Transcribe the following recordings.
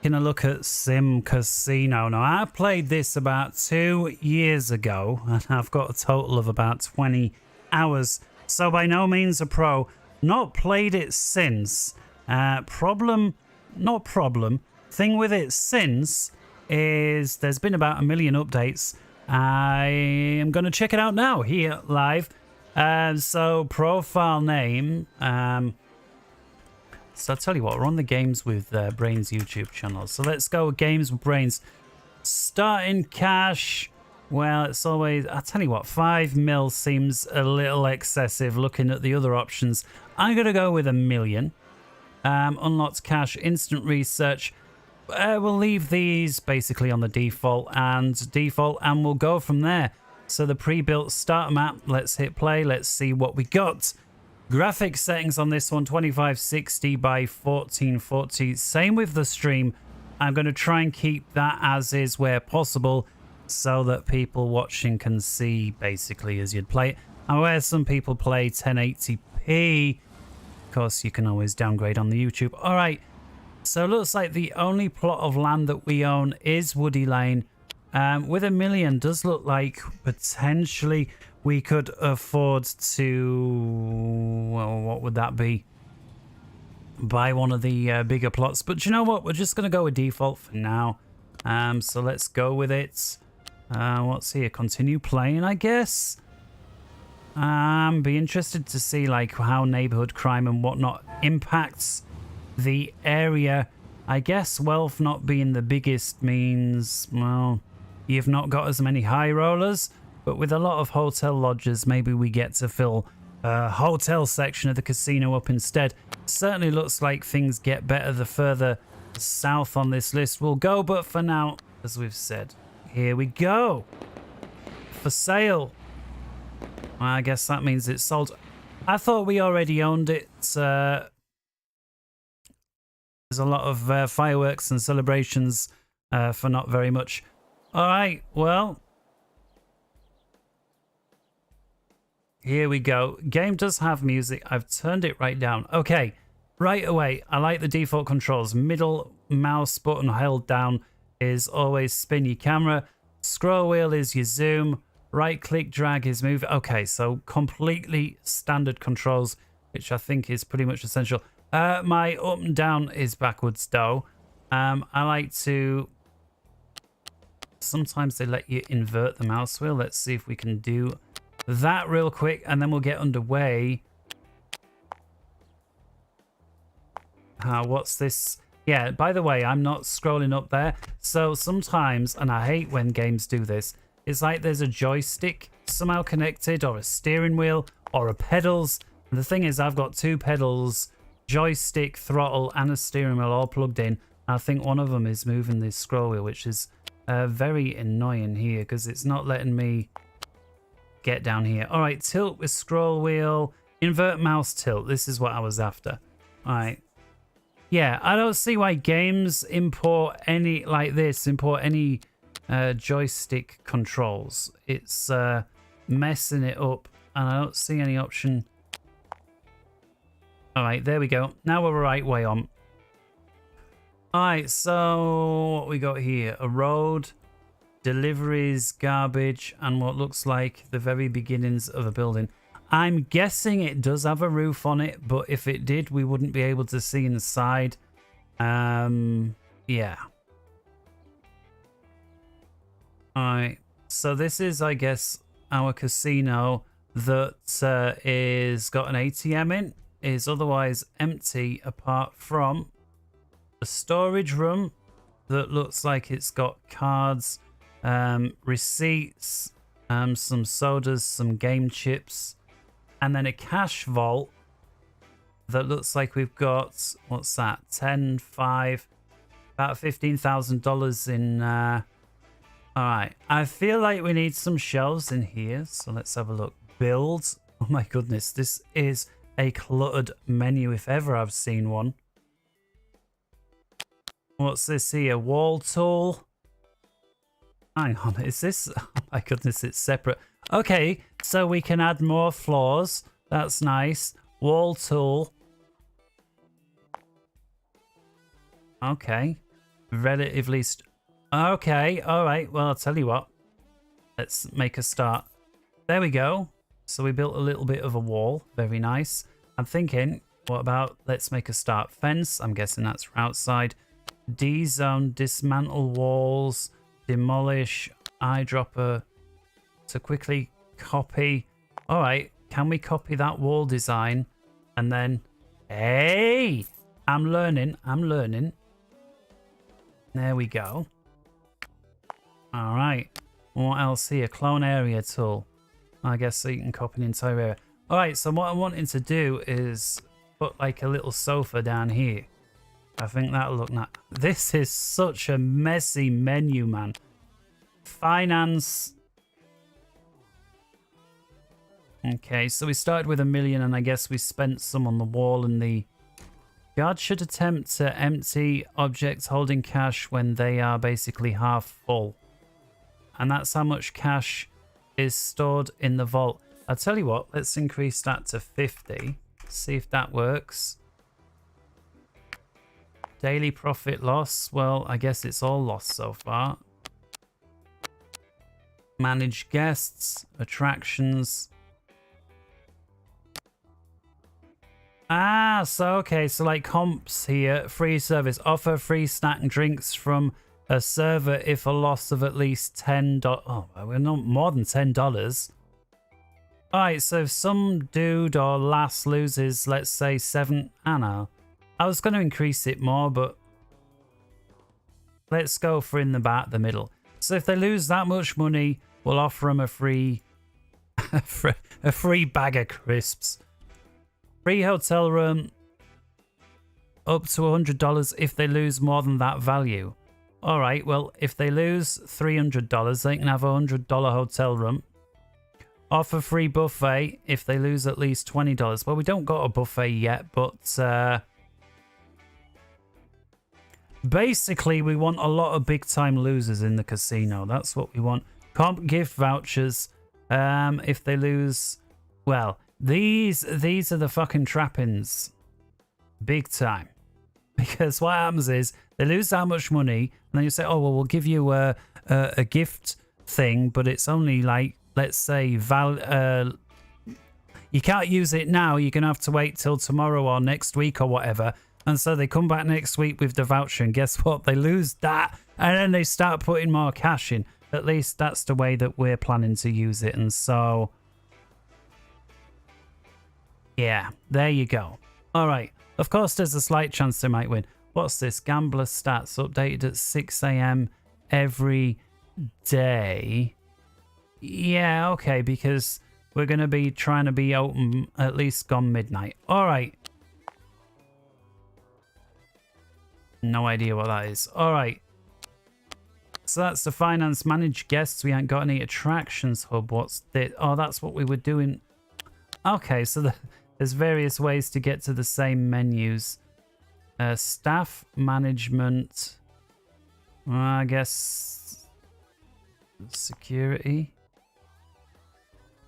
Taking a look at Sim Casino. Now, I played this about 2 years ago, and I've got a total of about 20 hours. So by no means a pro. Not played it since. Thing with it since is there's been about 1 million updates. I am going to check it out now here live. So profile name. So I'll tell you what, we're on the Games with Brains YouTube channel. So let's go with Games with Brains. Starting cash. Well, it's always, I'll tell you what, 5 mil seems a little excessive looking at the other options. I'm going to go with 1 million. Unlocked cash, instant research. We'll leave these basically on the default, and we'll go from there. So the pre-built starter map, let's hit play. Let's see what we got. Graphics settings on this one, 2560 by 1440. Same with the stream. I'm going to try and keep that as is where possible so that people watching can see basically as you'd play it. And where some people play 1080p, of course you can always downgrade on the YouTube. All right, so it looks like the only plot of land that we own is Woody Lane. With 1 million, does look like potentially we could afford to, well, what would that be? Buy one of the bigger plots. But you know what? We're just going to go with default for now. So let's go with it. What's here? Continue playing, I guess. Be interested to see like how neighborhood crime and whatnot impacts the area. I guess wealth not being the biggest means, well, you've not got as many high rollers. But with a lot of hotel lodges, maybe we get to fill a hotel section of the casino up instead. Certainly looks like things get better the further south on this list we'll go. But for now, as we've said, here we go. For sale. I guess that means it's sold. I thought we already owned it. There's a lot of fireworks and celebrations for not very much. All right, well, here we go. Game does have music. I've turned it right down. Okay, right away. I like the default controls. Middle mouse button held down is always spin your camera. Scroll wheel is your zoom. Right click drag is move. Okay, so completely standard controls, which I think is pretty much essential. My up and down is backwards though. I like to... Sometimes they let you invert the mouse wheel. Let's see if we can do that real quick, and then we'll get underway. What's this? Yeah, by the way, I'm not scrolling up there. So sometimes, and I hate when games do this, it's like there's a joystick somehow connected, or a steering wheel, or a pedals. And the thing is, I've got 2 pedals, joystick, throttle, and a steering wheel all plugged in. I think one of them is moving this scroll wheel, which is very annoying here because it's not letting me get down here. All right, tilt with scroll wheel, invert mouse tilt. This is what I was after. All right. Yeah, I don't see why games import any like this, import any joystick controls. It's messing it up, and I don't see any option. All right, there we go. Now we're the right way on. All right, so what we got here? A road, deliveries, garbage, and what looks like the very beginnings of a building. I'm guessing it does have a roof on it, but if it did, we wouldn't be able to see inside. Yeah. Alright, so this is, I guess, our casino that is got an ATM in, is otherwise empty apart from a storage room that looks like it's got cards, receipts, some sodas, some game chips, and then a cash vault that looks like we've got, what's that, 10, 5, about $15,000 in... Alright, I feel like we need some shelves in here, so let's have a look. Build. Oh my goodness, this is a cluttered menu if ever I've seen one. What's this here? Wall tool. Hang on, is this... Oh my goodness, it's separate. Okay, so we can add more floors. That's nice. Wall tool. Okay. relatively... Okay, all right. Well, I'll tell you what. Let's make a start. There we go. So we built a little bit of a wall. Very nice. I'm thinking, what about let's make a start fence? I'm guessing that's outside. D-zone, dismantle walls, demolish, eyedropper to quickly copy. All right, can we copy that wall design? And then, hey, I'm learning. There we go. All right. What else here? Clone area tool. I guess so you can copy an entire area. All right, so what I'm wanting to do is put like a little sofa down here. I think that'll look nice. This is such a messy menu, man. Finance. Okay, so we started with $1 million, and I guess we spent some on the wall. And the guard should attempt to empty objects holding cash when they are basically half full. And that's how much cash is stored in the vault. I'll tell you what, let's increase that to 50. See if that works. Daily profit loss. Well, I guess it's all lost so far. Manage guests, attractions. Ah, so okay, so like comps here, free service, offer free snack and drinks from a server if a loss of at least $10. Oh, we're not more than $10. All right, so if some dude or lass loses, let's say 7, I know. I was going to increase it more, but let's go for in the middle. So if they lose that much money, we'll offer them a free, a free bag of crisps. Free hotel room up to $100 if they lose more than that value. All right, well, if they lose $300, they can have a $100 hotel room. Offer free buffet if they lose at least $20. Well, we don't got a buffet yet, but basically we want a lot of big time losers in the casino. That's what we want. Comp gift vouchers if they lose. Well, these are the fucking trappings. Big time. Because what happens is they lose that much money, and then you say, oh, well, we'll give you a gift thing, but it's only like, let's say, you can't use it now. You're going to have to wait till tomorrow or next week or whatever. And so they come back next week with the voucher, and guess what? They lose that, and then they start putting more cash in. At least that's the way that we're planning to use it. And so, yeah, there you go. All right. Of course, there's a slight chance they might win. What's this? Gambler stats updated at 6 a.m. every day. Yeah, okay, because we're going to be trying to be open at least gone midnight. All right. No idea what that is. All right. So that's the finance managed guests. We ain't got any attractions hub. What's this? Oh, that's what we were doing. Okay, so there's various ways to get to the same menus. Staff management. I guess security.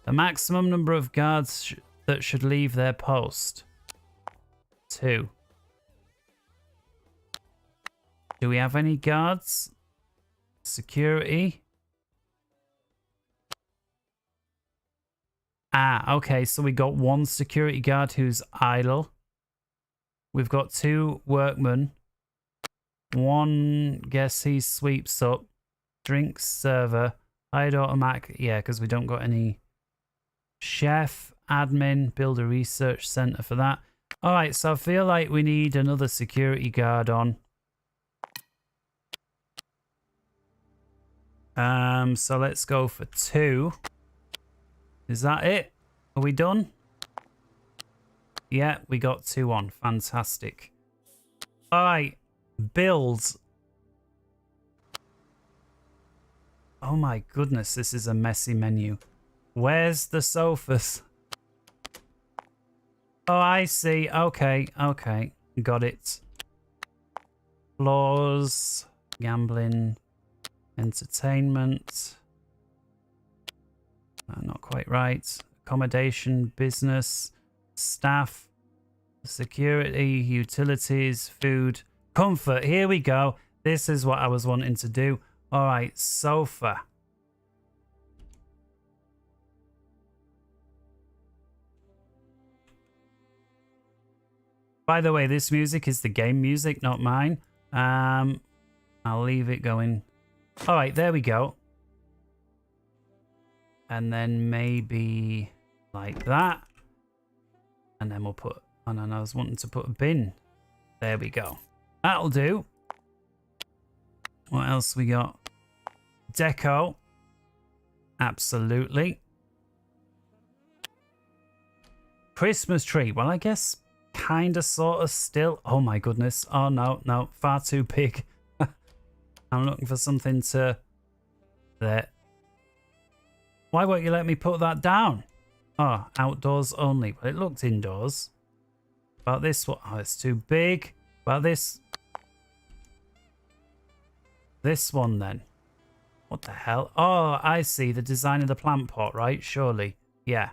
The maximum number of guards that should leave their post. 2. Do we have any guards? Security. Ah, okay, so we got 1 security guard who's idle. We've got 2 workmen. 1, guess he sweeps up. Drinks server. Hired automatic. Yeah, because we don't got any. Chef, admin, build a research center for that. All right, so I feel like we need another security guard on. So let's go for 2. Is that it? Are we done? Yeah, we got 2 on. Fantastic. All right, build. Oh my goodness, this is a messy menu. Where's the sofas? Oh, I see. Okay, okay. Got it. Floors, gambling, entertainment. Not quite right. Accommodation, business, staff, security, utilities, food, comfort. Here we go. This is what I was wanting to do. All right, sofa. By the way, this music is the game music, not mine. I'll leave it going. All right, there we go. And then maybe like that. And then we'll put, oh no, I was wanting to put a bin. There we go. That'll do. What else we got? Deco. Absolutely. Christmas tree. Well, I guess kind of, sort of, still. Oh my goodness. Oh no, no, far too big. I'm looking for something to... There. Why won't you let me put that down? Oh, outdoors only. But it looked indoors. About this one. Oh, it's too big. About this. This one then. What the hell? Oh, I see. The design of the plant pot, right? Surely. Yeah.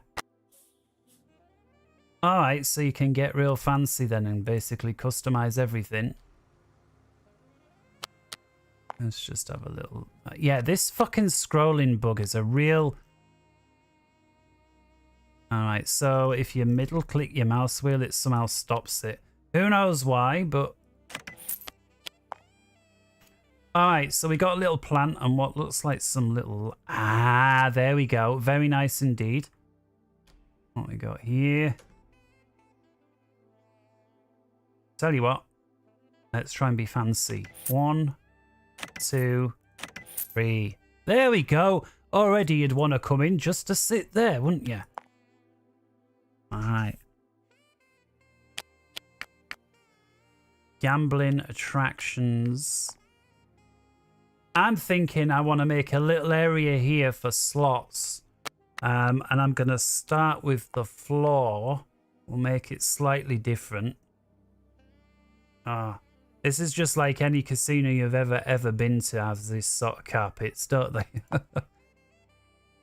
Alright, so you can get real fancy then and basically customize everything. Let's just have a little... Yeah, this fucking scrolling bug is a real... Alright, so if you middle click your mouse wheel, it somehow stops it. Who knows why, but... Alright, so we got a little plant and what looks like some little... Ah, there we go. Very nice indeed. What we got here? Tell you what. Let's try and be fancy. 1, 2, 3. There we go. Already you'd want to come in just to sit there, wouldn't you? Alright. Gambling attractions. I'm thinking I want to make a little area here for slots. And I'm going to start with the floor. We'll make it slightly different. This is just like any casino you've ever been to has this sort of carpets, don't they?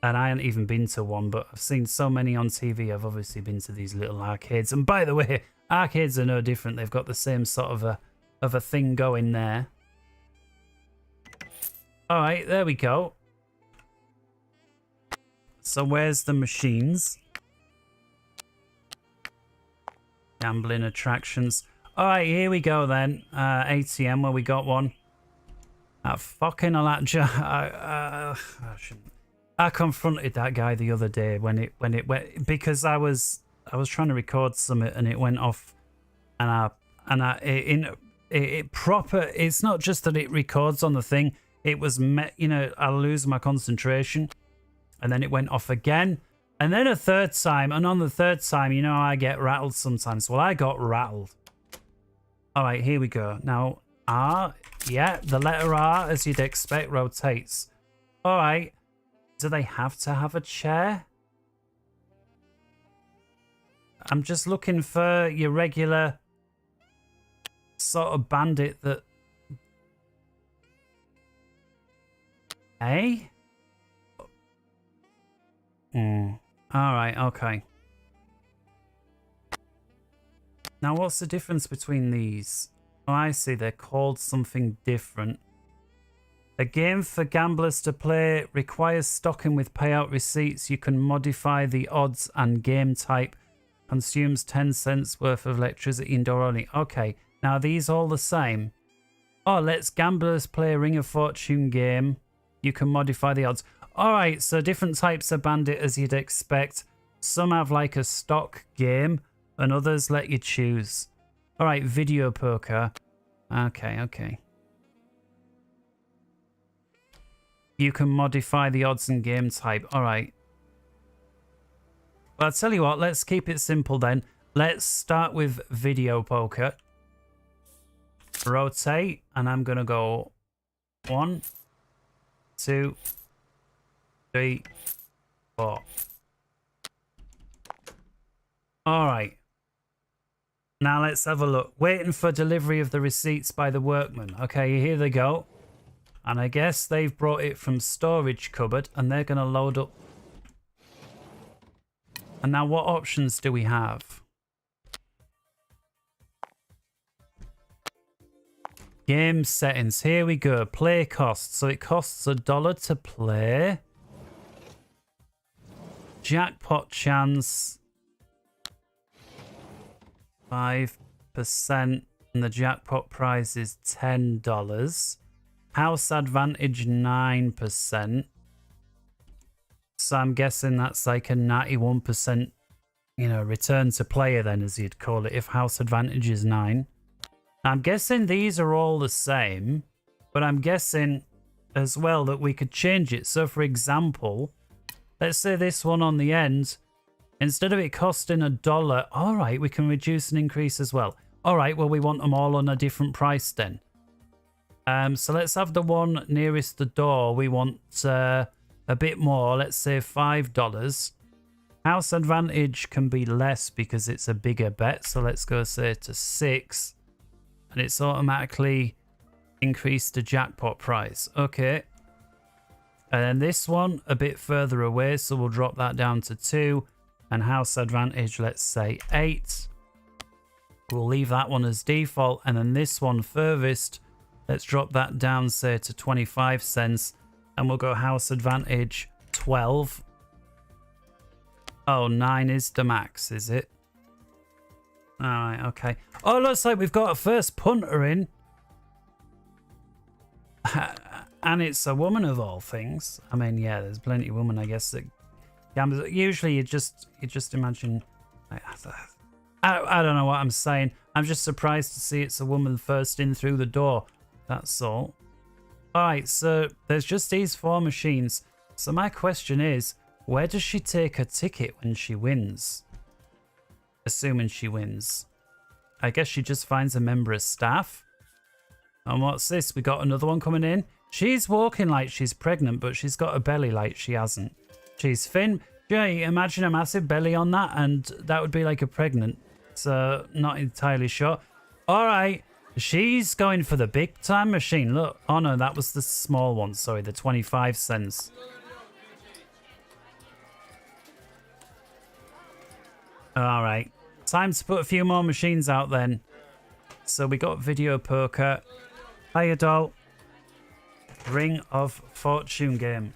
And I haven't even been to one, but I've seen so many on TV. I've obviously been to these little arcades. And by the way, arcades are no different. They've got the same sort of a thing going there. All right, there we go. So where's the machines? Gambling attractions. All right, here we go then. ATM, where we got one. Fucking hell, I shouldn't. I confronted that guy the other day when it went, because I was trying to record something and it went off, and it proper. It's not just that it records on the thing. It was I lose my concentration, and then it went off again, and then a third time, and on the third time, I get rattled sometimes. Well, I got rattled. All right, here we go. Now, R, yeah, the letter R, as you'd expect, rotates. All right. Do they have to have a chair? I'm just looking for your regular sort of bandit that... Eh? All right, okay. Now, what's the difference between these? Oh, I see. They're called something different. A game for gamblers to play requires stocking with payout receipts. You can modify the odds and game type. Consumes 10 cents worth of electricity indoor only. Okay, now these all the same. Oh, let's gamblers play a Ring of Fortune game. You can modify the odds. All right, so different types of bandit as you'd expect. Some have like a stock game and others let you choose. All right, video poker. Okay. You can modify the odds and game type. All right. Well, I'll tell you what. Let's keep it simple then. Let's start with video poker. Rotate. And I'm going to go 1, 2, 3, 4. All right. Now let's have a look. Waiting for delivery of the receipts by the workman. Okay, here they go. And I guess they've brought it from storage cupboard and they're going to load up. And now what options do we have? Game settings. Here we go. Play cost. So it costs $1 to play. Jackpot chance. 5%. And the jackpot prize is $10. House advantage 9%. So I'm guessing that's like a 91%, you know, return to player then, as you'd call it, if house advantage is 9. I'm guessing these are all the same, but I'm guessing as well that we could change it. So for example, let's say this one on the end, instead of it costing $1, all right, we can reduce and increase as well. All right, well, we want them all on a different price then. So let's have the one nearest the door. We want a bit more, let's say $5. House advantage can be less because it's a bigger bet. So let's go say to 6. And it's automatically increased the jackpot price. Okay. And then this one a bit further away. So we'll drop that down to 2. And house advantage, let's say 8. We'll leave that one as default. And then this one furthest, let's drop that down, say, to 25 cents. And we'll go house advantage 12. Oh, 9 is the max, is it? All right, okay. Oh, looks like we've got a first punter in. And it's a woman of all things. I mean, yeah, there's plenty of women, I guess, that gamble. Usually you just imagine... I don't know what I'm saying. I'm just surprised to see it's a woman first in through the door. That's all. Alright, so there's just these 4 machines. So my question is, where does she take her ticket when she wins? Assuming she wins. I guess she just finds a member of staff. And what's this? We got another one coming in. She's walking like she's pregnant, but she's got a belly like she hasn't. She's thin. Yeah, imagine a massive belly on that, and that would be like a pregnant. So, not entirely sure. Alright. She's going for the big time machine. Look. Oh no, that was the small one. Sorry, the 25 cents. Alright. Time to put a few more machines out then. So we got video poker. Hiya, doll. Ring of Fortune game.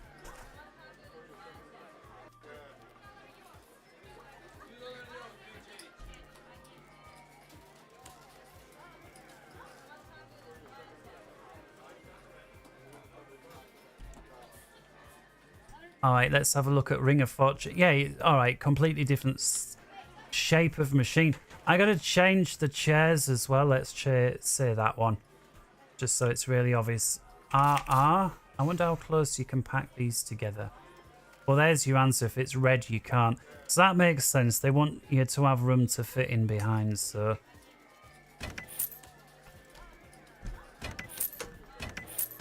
All right, let's have a look at Ring of Fortune. Yeah, all right, completely different shape of machine. I got to change the chairs as well. Let's say that one, just so it's really obvious. I wonder how close you can pack these together. Well, there's your answer. If it's red, you can't. So that makes sense. They want you to have room to fit in behind, so...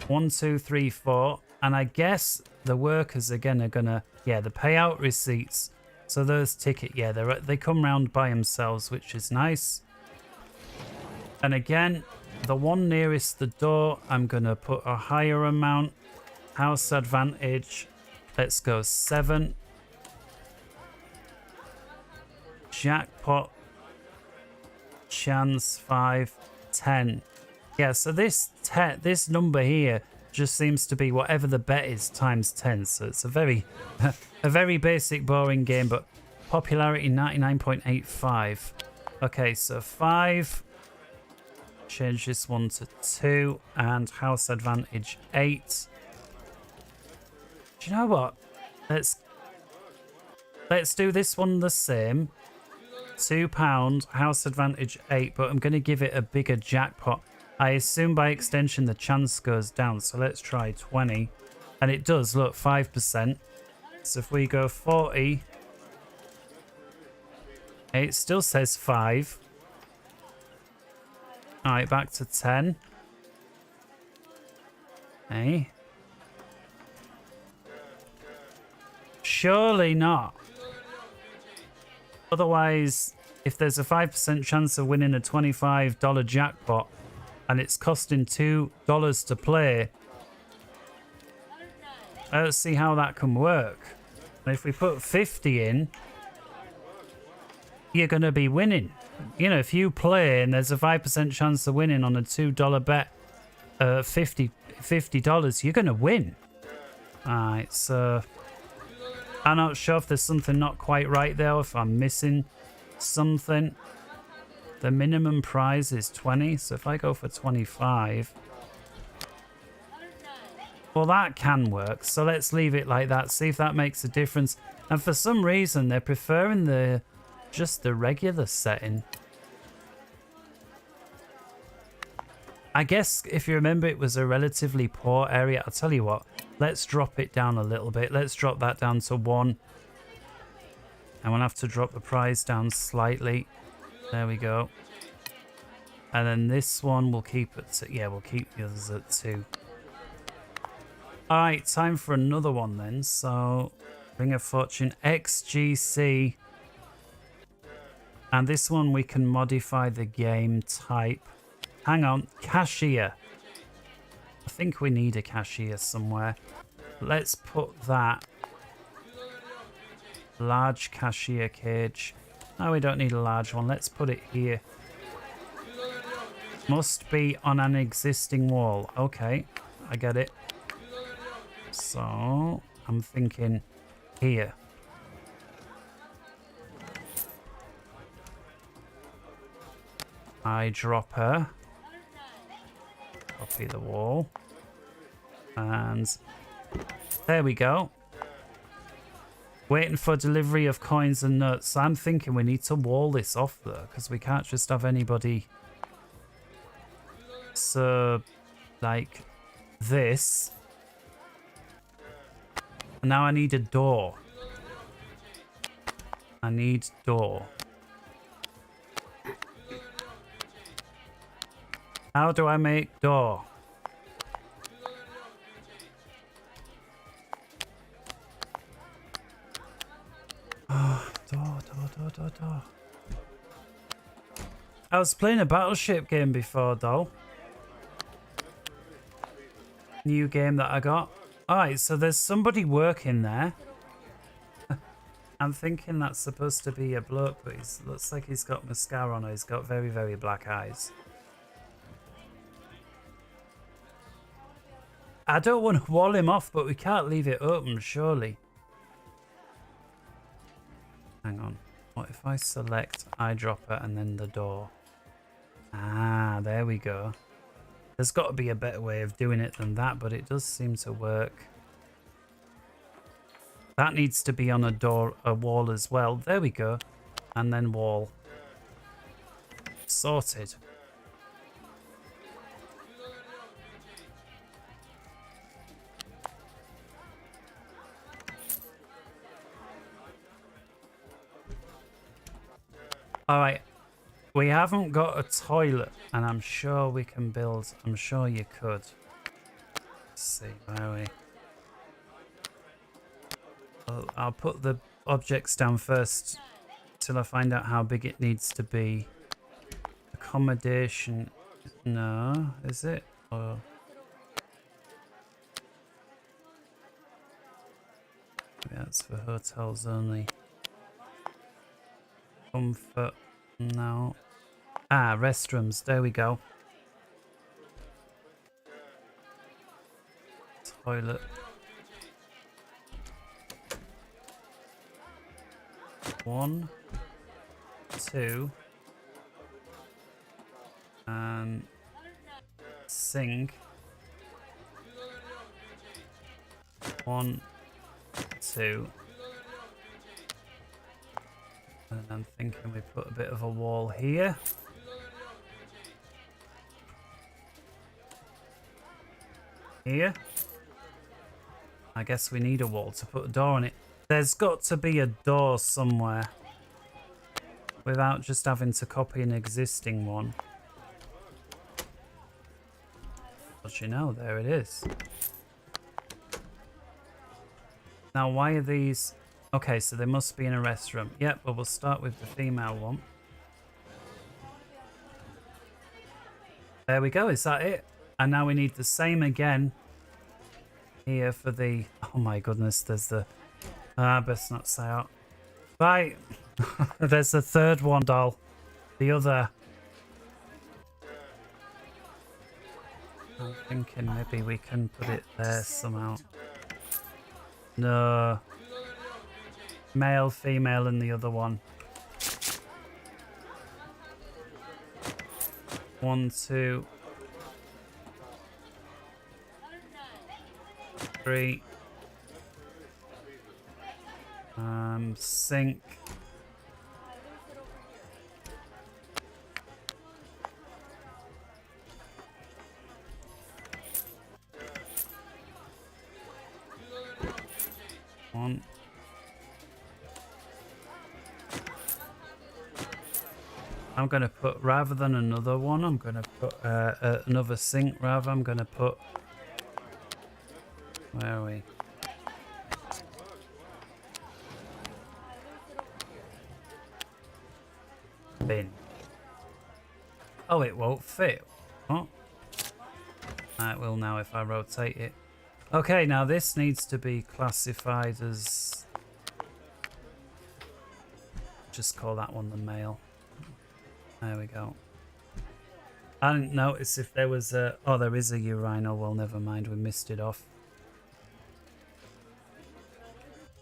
1, 2, 3, 4. And I guess the workers again are gonna, yeah, the payout receipts. So those they come round by themselves, which is nice. And again, the one nearest the door, I'm gonna put a higher amount. House advantage. Let's go 7. Jackpot chance 5, 10. Yeah, so this number here just seems to be whatever the bet is times 10. So it's a very a very basic, boring game, but popularity 99.85. Okay, so 5. Change this one to 2 and house advantage 8. Do you know what? Let's do this one the same. £2, house advantage 8, but I'm going to give it a bigger jackpot. I assume by extension the chance goes down, so let's try 20. And it does, look, 5%. So if we go 40, it still says 5. Alright, back to 10. Hey. Surely not. Otherwise, if there's a 5% chance of winning a $25 jackpot and it's costing $2 to play, I don't see how that can work. And if we put 50 in, you're going to be winning. You know, if you play and there's a 5% chance of winning on a $2 bet $50, you're going to win. Alright, so I'm not sure if there's something not quite right there, if I'm missing something. The minimum prize is 20, so if I go for 25, well, that can work. So let's leave it like that, see if that makes a difference. And for some reason, they're preferring just the regular setting. I guess if you remember, it was a relatively poor area. I'll tell you what, let's drop it down a little bit. Let's drop that down to 1. And we'll have to drop the price down slightly. There we go. And then this one we'll keep at, yeah, we'll keep the others at 2. All right, time for another one then. So Ring of Fortune XGC. And this one we can modify the game type. Hang on, Cashier. I think we need a cashier somewhere. Let's put that. Large cashier cage. No, we don't need a large one. Let's put it here. Must be on an existing wall. Okay, I get it. So, I'm thinking here. Eyedropper. Copy the wall. And there we go. Waiting for delivery of coins and nuts. I'm thinking we need to wall this off though, because we can't just have anybody. So, like this. And now I need a door. I need door. How do I make door? Oh, door. I was playing a battleship game before though. New game that I got. Alright, so there's somebody working there. I'm thinking that's supposed to be a bloke, but he looks like he's got mascara on. He's got very, very black eyes. I don't want to wall him off, but we can't leave it open, surely. Hang on. What if I select eyedropper and then the door? Ah, there we go. There's got to be a better way of doing it than that, but it does seem to work. That needs to be on a wall as well. There we go. And then wall. Sorted. Alright, we haven't got a toilet, and I'm sure we can build, I'm sure you could. Let's see, where are we? Well, I'll put the objects down first till I find out how big it needs to be. Accommodation, no, is it? Or... that's for hotels only. Comfort, no. Ah, restrooms, there we go. Toilet. One, two, and sink. 1, 2. And I'm thinking we put a bit of a wall here. Here. I guess we need a wall to put a door on it. There's got to be a door somewhere without just having to copy an existing one. But you know, there it is. Now, why are these... okay, so they must be in a restroom. Yep, well, we'll start with the female one. There we go, is that it? And now we need the same again here for the... oh my goodness, there's the... best not say out. Right, there's the third one, doll. The other. I'm thinking maybe we can put it there somehow. No. Male, female, and the other one. 1, 2, 3. Sink. One. I'm going to put, rather than another one, I'm going to put another sink rather. I'm going to put, where are we? Bin. Oh, it won't fit. Oh. It will now if I rotate it. Okay, now this needs to be classified as... Just call that one the male. There we go. I didn't notice if there was a... Oh, there is a urinal. Well, never mind. We missed it off.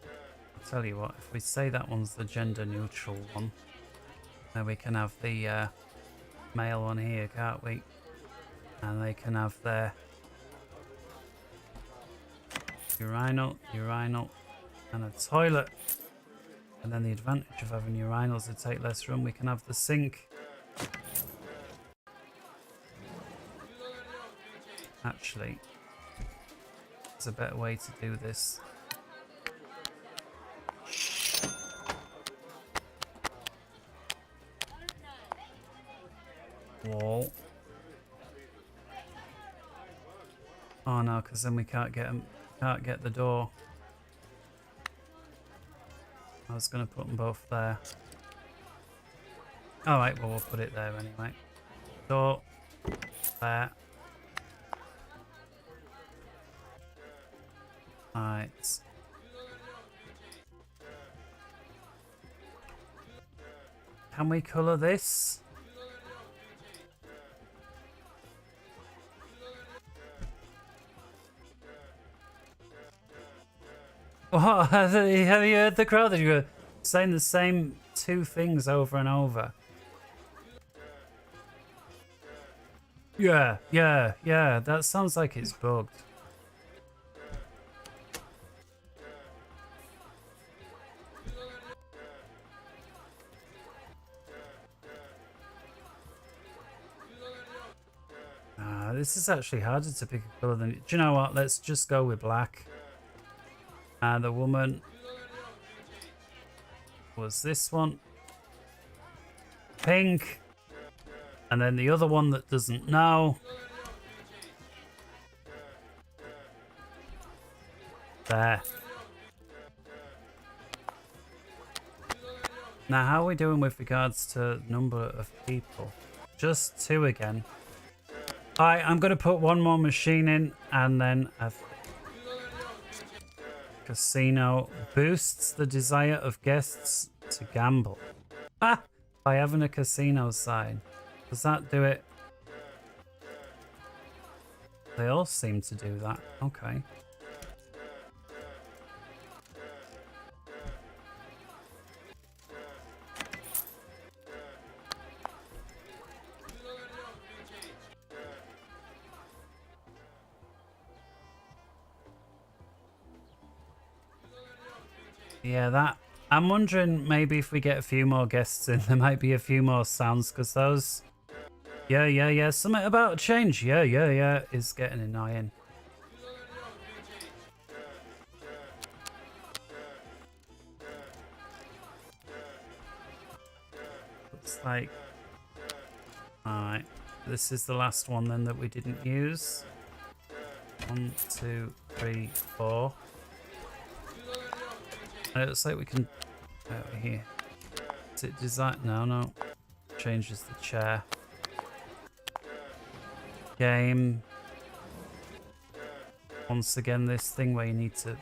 I'll tell you what. If we say that one's the gender neutral one, then we can have the male one here, can't we? And they can have their urinal, and a toilet. And then the advantage of having urinals to take less room, we can have the sink. Actually, there's a better way to do this. Wall. Oh no, because then we can't get them. Can't get the door. I was going to put them both there. All right, well we'll put it there anyway. Door there. All right. Can we colour this? What? Have you heard the crowd? You were saying the same two things over and over. Yeah. That sounds like it's bugged. This is actually harder to pick a colour than... Do you know what? Let's just go with black. And the woman was this one. Pink. And then the other one that doesn't know. There. Now, how are we doing with regards to number of people? Just 2 again. Alright, I'm going to put one more machine in and then a casino boosts the desire of guests to gamble. Ah! By having a casino sign. Does that do it? They all seem to do that. Okay. Yeah, that... I'm wondering maybe if we get a few more guests in, there might be a few more sounds, because those... Yeah. Something about a change. Yeah. Is getting annoying. Looks like... Alright. This is the last one then that we didn't use. 1, 2, 3, 4. And it looks like we can... Over here. Is it design? No. Changes the chair. Game. Once again, this thing where you need to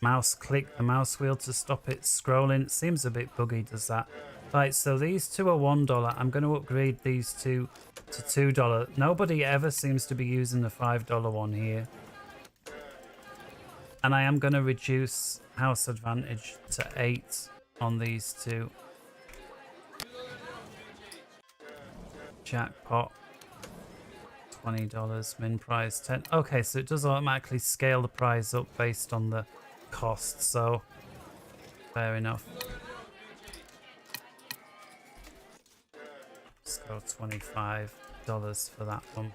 mouse click the mouse wheel to stop it scrolling. It seems a bit buggy, does that? Right, so these two are $1. I'm going to upgrade these two to $2. Nobody ever seems to be using the $5 one here. And I am going to reduce house advantage to 8 on these two. Jackpot. $20. Min price 10. Okay, so it does automatically scale the price up based on the cost. So fair enough. Let's go $25 for that one.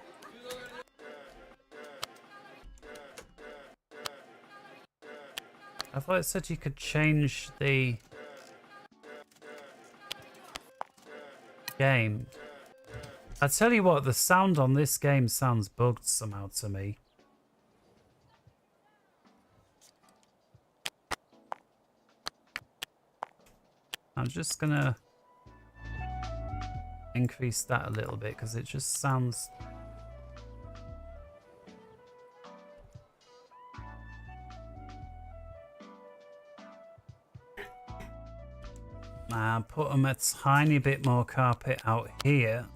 I thought it said you could change the game. I tell you what, the sound on this game sounds bugged somehow to me. I'm just gonna increase that a little bit because it just sounds... Put them a tiny bit more carpet out here.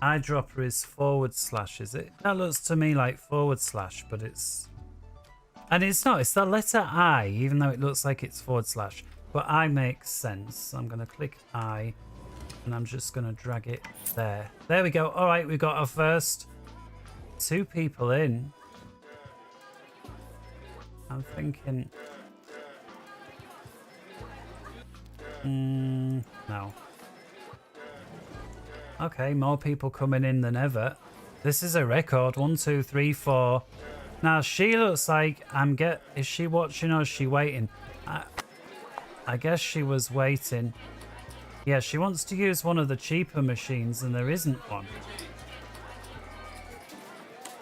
Eyedropper is /, is it? That looks to me like /, but it's... And it's not, it's the letter I, even though it looks like it's /. But I makes sense. I'm going to click I, and I'm just going to drag it there. There we go. All right, we got our first 2 people in. I'm thinking... no. Okay, more people coming in than ever. This is a record. 1, 2, 3, 4. Now she looks like is she watching or is she waiting? I guess she was waiting. Yeah, she wants to use one of the cheaper machines and there isn't one.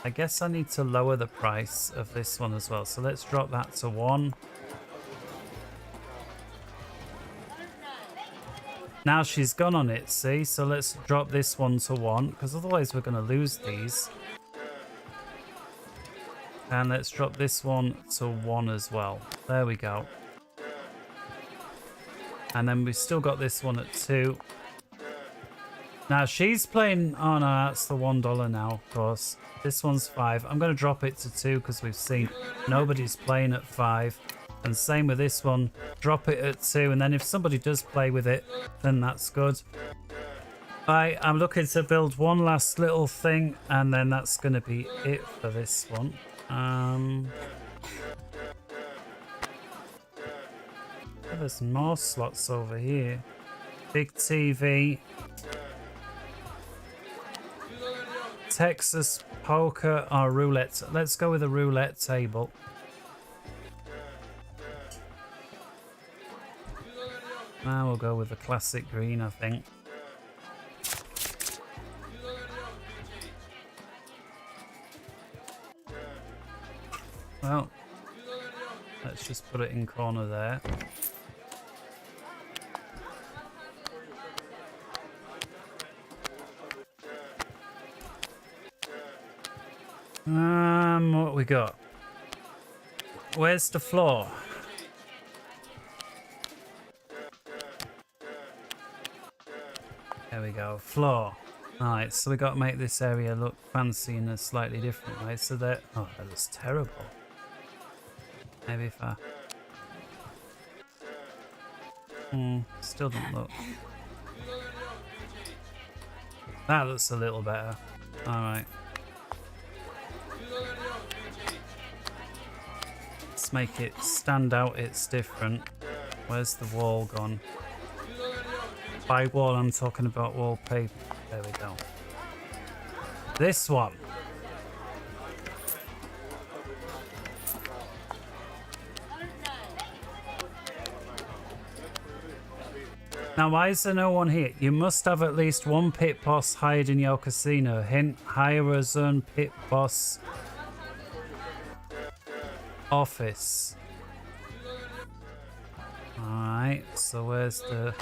I guess I need to lower the price of this one as well. So let's drop that to 1. Now she's gone on it, see? So let's drop this one to 1, because otherwise we're going to lose these. And let's drop this one to 1 as well. There we go. And then we've still got this one at 2. Now she's playing... Oh no, that's the $1 now, of course. This one's 5. I'm going to drop it to 2 because we've seen nobody's playing at 5. And same with this one, drop it at 2, and then if somebody does play with it, then that's good. I'm looking to build one last little thing, and then that's going to be it for this one. There's more slots over here. Big TV. Texas poker or roulette. Let's go with a roulette table. We'll go with the classic green, I think. Well, let's just put it in corner there. What we got? Where's the floor? There we go, floor. Alright, so we got to make this area look fancy in a slightly different way. So that... Oh, that looks terrible. Maybe if I... still doesn't look... That looks a little better. Alright. Let's make it stand out, it's different. Where's the wall gone? By wall, I'm talking about wallpaper. There we go. This one. Now, why is there no one here? You must have at least one pit boss hired in your casino. Hint, hire a zone pit boss office. Alright, so where's the...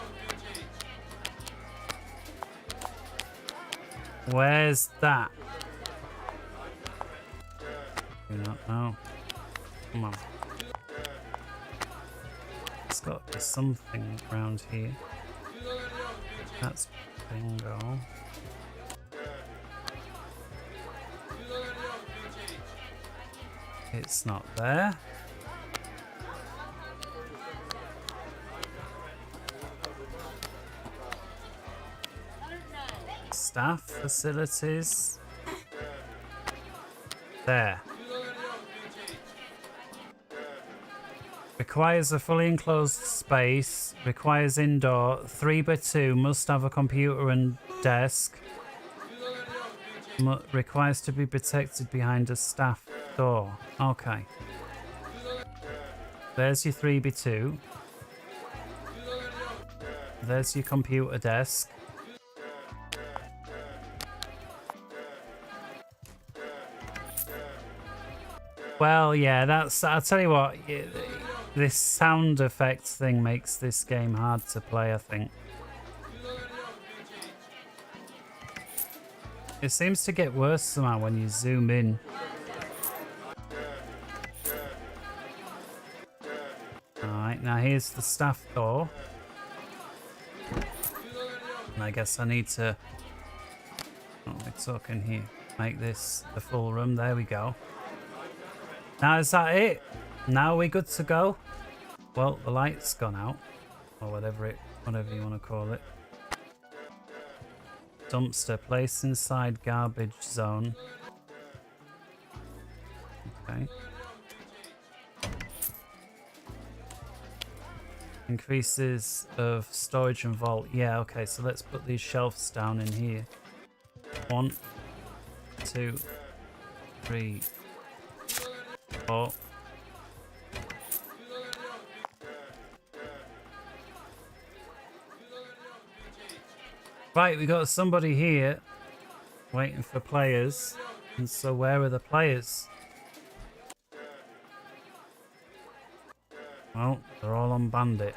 Where's that? Do not know. Come on. There's got to be something around here. That's bingo. It's not there. Staff facilities. There. Requires a fully enclosed space. Requires indoor. 3x2. Must have a computer and desk. Requires to be protected behind a staff door. Okay. There's your 3x2. There's your computer desk. Well, yeah, that's... I'll tell you what, this sound effects thing makes this game hard to play, I think. It seems to get worse somehow when you zoom in. Alright, now here's the staff door. And I guess I need to... What are we talking here? Make this the full room. There we go. Now is that it? Now we're good to go? Well, the light's gone out. Or whatever you want to call it. Dumpster, place inside garbage zone. Okay. Increases of storage and vault. Yeah, okay, so let's put these shelves down in here. 1, 2, 3, 4. Right, we got somebody here waiting for players. And so where are the players? Well, they're all on Bandit.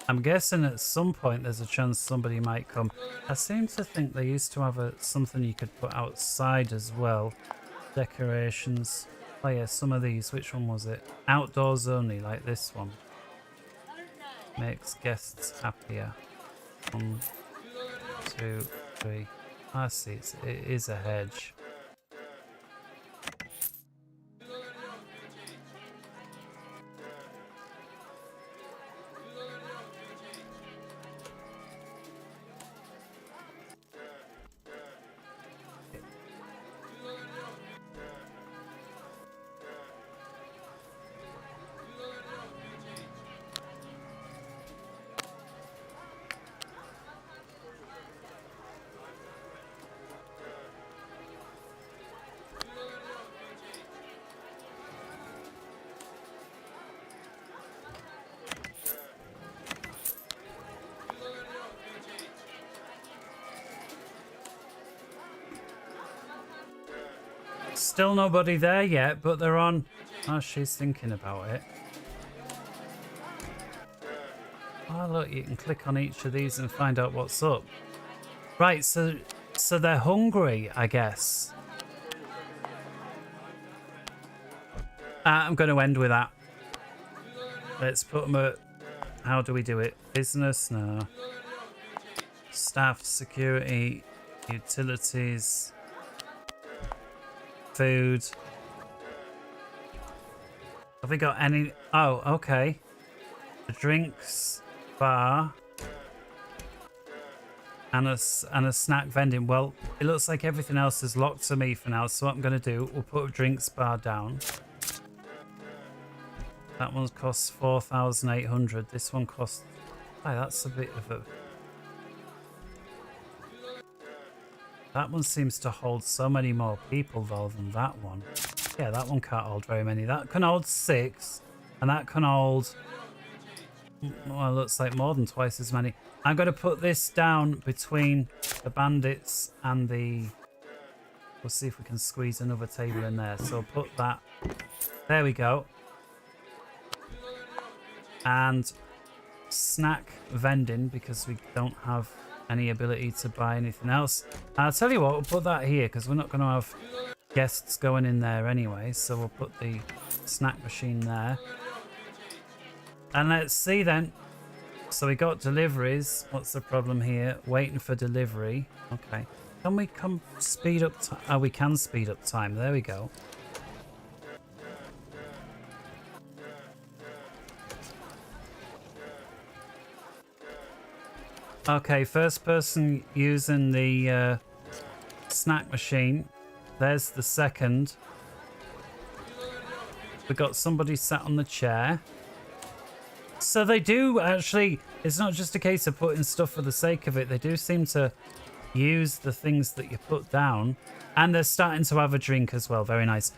I'm guessing at some point there's a chance somebody might come. I seem to think they used to have something you could put outside as well. Decorations. Oh yeah, some of these. Which one was it? Outdoors only, like this one. Makes guests happier. 1, 2, 3. I see, it is a hedge. Still nobody there yet, but they're on. Oh, she's thinking about it. Oh, look, you can click on each of these and find out what's up. Right, so they're hungry, I guess. I'm going to end with that. Let's put them at... How do we do it? Business? No. Staff, security, utilities... Food. Have we got any? Oh, okay. The drinks bar and a snack vending. Well, it looks like everything else is locked to me for now. So what I'm going to do, we'll put a drinks bar down. That one costs 4,800. This one costs. Oh, that's a bit of a. That one seems to hold so many more people though than that one. Yeah, that one can't hold very many. That can hold 6, and that can hold, well, it looks like more than twice as many. I'm going to put this down between the bandits and the... We'll see if we can squeeze another table in there. So put that... There we go. And snack vending, because we don't have any ability to buy anything else. I'll tell you what, we'll put that here because we're not going to have guests going in there anyway. So we'll put the snack machine there. And let's see then. So we got deliveries. What's the problem here? Waiting for delivery. Okay. Can we come speed up time? Oh, we can speed up time. There we go. Okay, first person using the snack machine. There's the second. We got somebody sat on the chair. So they do actually, it's not just a case of putting stuff for the sake of it. They do seem to use the things that you put down. And they're starting to have a drink as well. Very nice.